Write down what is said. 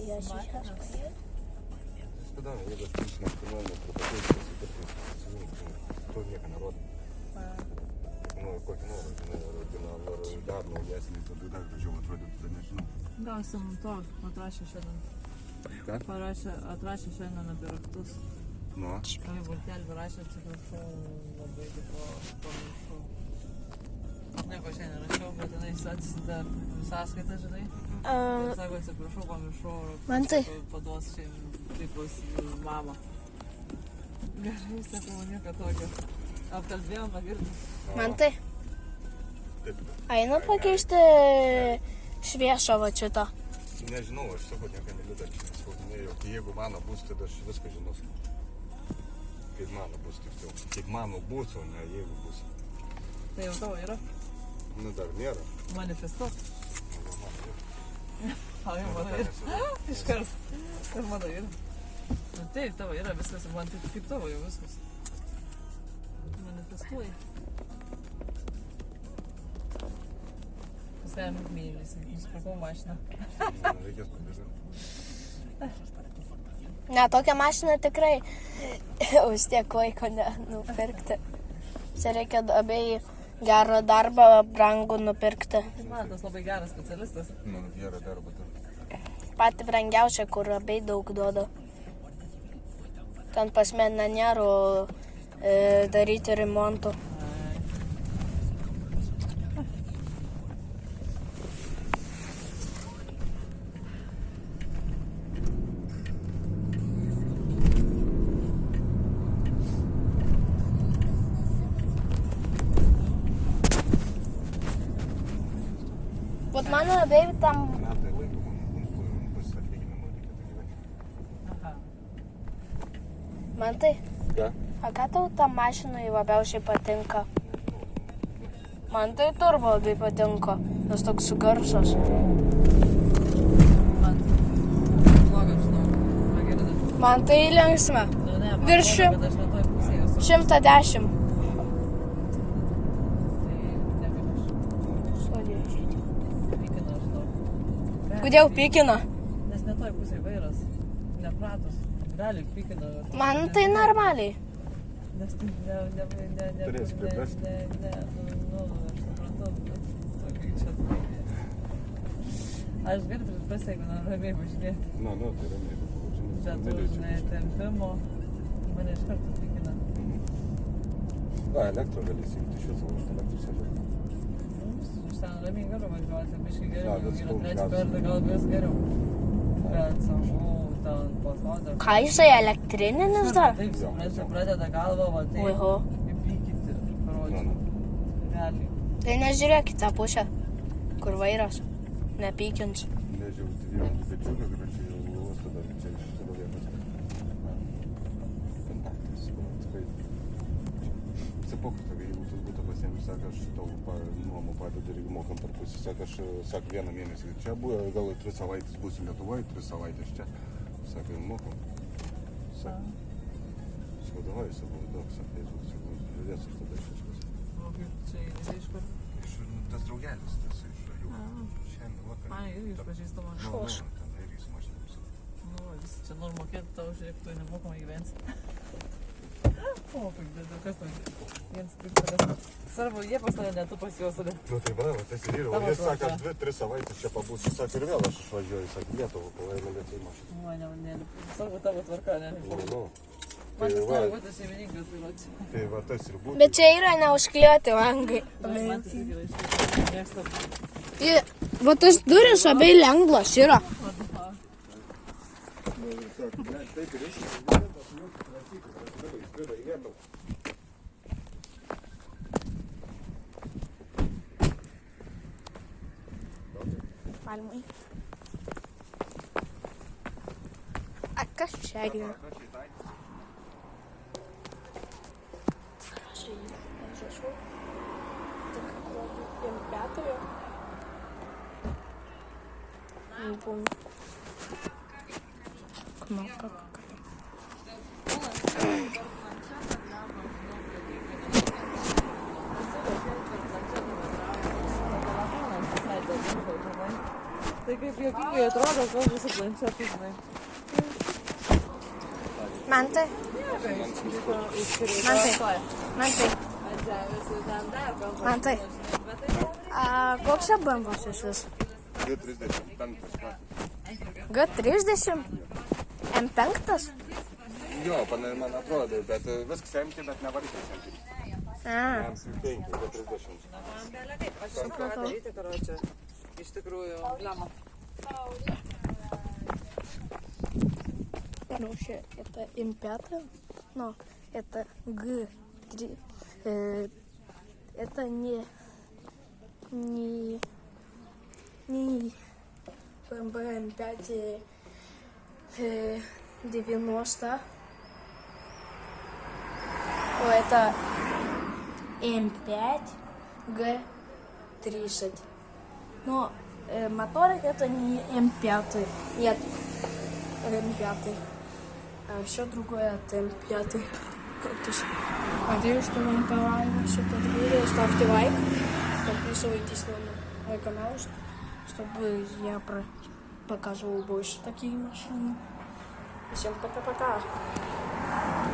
я сейчас поеду. Да, я даже лично автономно пропадаю, то века народа. Ну, kokį norą, originalų ar dar naujesnį, tada dar gražiau atrodytų, nežinau. Gausim to, atrašė šiandien. Ką? Atrašė šiandien apie raktus. Nu. Ai, Baltelį rašė, atsiprašau, labai pamiršau. Nieko šiandien rašiau, bet jinai atsisida sąskaitą, žinai. Sako, atsiprašau, pamiršau. Man tai. Paduos šiandien, taip bus mama. Gerai, sakau, nieko tokio. Apkalbėjom, pagirdim. Man tai. Einu pakeisti šviesą va šitą. Nežinau, aš sakau, nieko neliudančiai nespaudinėjau. Jeigu mano bus, tada aš viską žinosiu. Kaip mano bus, tiksliau. Kaip mano bus, o ne jeigu bus. Tai jau tavo yra? Nu, dar nėra. Manifestuok. Nu, mano yra. O, jau mano yra. Iškart. Ir mano yra. Nu, taip, tavo yra viskas. Man taip kaip tavo jau viskas. Manifestuoji. Pasvėjom mylis. Nusipirkau mašiną. Reikės padėti. Ne, tokią mašiną tikrai už tiek laiko nupirkti. Čia reikia abiejai gerą darbą, brangų nupirkti. Man tas labai geras specialistas. Nu, gerą darbą turi. Pati brangiausia, kur abiej daug duoda. Ten pas mane nėra daryti remontų. Vat mano abiejų tam... Metai laiko man bus atlyginimo reikia. Aha. Man tai... Ką? A ką tau tam mašinai labiausiai patinka? Man tai turbo labai patinka, nes toks garsas. Man blogas, žinau. Pagirdi. Man tai linksma. Nu, ne, man Virš bloga, kad aš ne toj pusėje esu. 110. Pykina, žinau. Kodėl pykina? Nes ne toj pusėje vairas. Nepratus. Gali pykina. Man tai normaliai. Nes tai ne... Turėsi priprasti. Aš suprantu, bet tokį čia tai... Aš galiu priprasti, jeigu ramiai važinėti. Nu, tai ramiai. Čia tu, žinai, tempimo, mane iš karto pykina. Va, elektro gali įsijungti iš viso, už elektros važiuoti. Aš ten ramiai galiu važiuoti, biškai geriau, bet jeigu yra skaudžiausia. trečią kartą, gal vis geriau. Bet sakau, ten pasodė. Ką jisai elektrininis dar? Taip, suprantu, pradeda galvą, va taip. Oho. Įpykyti, parodžiu. Realiai. Tai nežiūrėk į tą pusę, kur vairas. Nepykins. Nežiūrėjau, tai vienas bičiulių, gražiai jau uosto dar čia iš savo vietos. Kontaktas, tikrai. Sapokas, jeigu tu būtų pasiėmė, sako, aš tau nuomą padedu ir mokam per pusę. Sako, aš, sako, vieną mėnesį čia buvo, gal 3 savaitės būsiu Lietuvoje, 3 savaitės čia. Sako, mokam. Sako, davai savo daug, sako, Facebook, sako, žiūrės aš tada iš viskas. O kaip čia įdėsi iš kur? Iš tas draugelis, tas iš jų. Šiandien vakar. Ai, irgi iš pažįstamo. Ten irgi su mašinomis. Nu, visi čia nori mokėti tau, žiūrėk, tu nemokamai gyvensi. O, kaip dėdė, kas ten? Viens tik tada. Svarbu, jie pas tave, ne tu pas juos tada. Nu tai va, tas ir yra. O jis sako, aš 2-3 savaitės čia pabūsiu. Sako, ir vėl aš išvažiuoju, sako, Lietuvą, kol eina Lietuvą į mašiną. Ne, svarbu tavo tvarka, ne? Nu. Man tas nori būti šeimininkas, tai va čia. Tai va, tas ir būtų. Bet čia yra neužklijuoti langai. Man tas irgi yra iš mėgstam. Va tas duris abiej lengvas yra. Taip ir išėjo. Įskrido į Lietuvą. Palmai. A kas čia yra? Кнопка. Tai kaip juokingai atrodo, kalbu su planšetu, žinai. Man tai. Man tai. Man tai. Ant žemės ir ten dar kalbu. Man tai. Bet tai Koks čia bambus iš vis? G35. G30? M5? Jo, man atrodo, bet viskas empty, bet nevariklis empty. M5, G30. man belia kaip, aš žinau, ką daryti, karočią. Iš tikrųjų, blema. Короче, это М5, но это Г3. Это не BMW М5 90. Это М5 Г30. Но моторик это не М5. Нет, М5. А еще другое от М5. Надеюсь, что вам понравилось это видео. Ставьте лайк. Подписывайтесь на мой канал, чтобы я показывал больше такие машины. Всем пока-пока.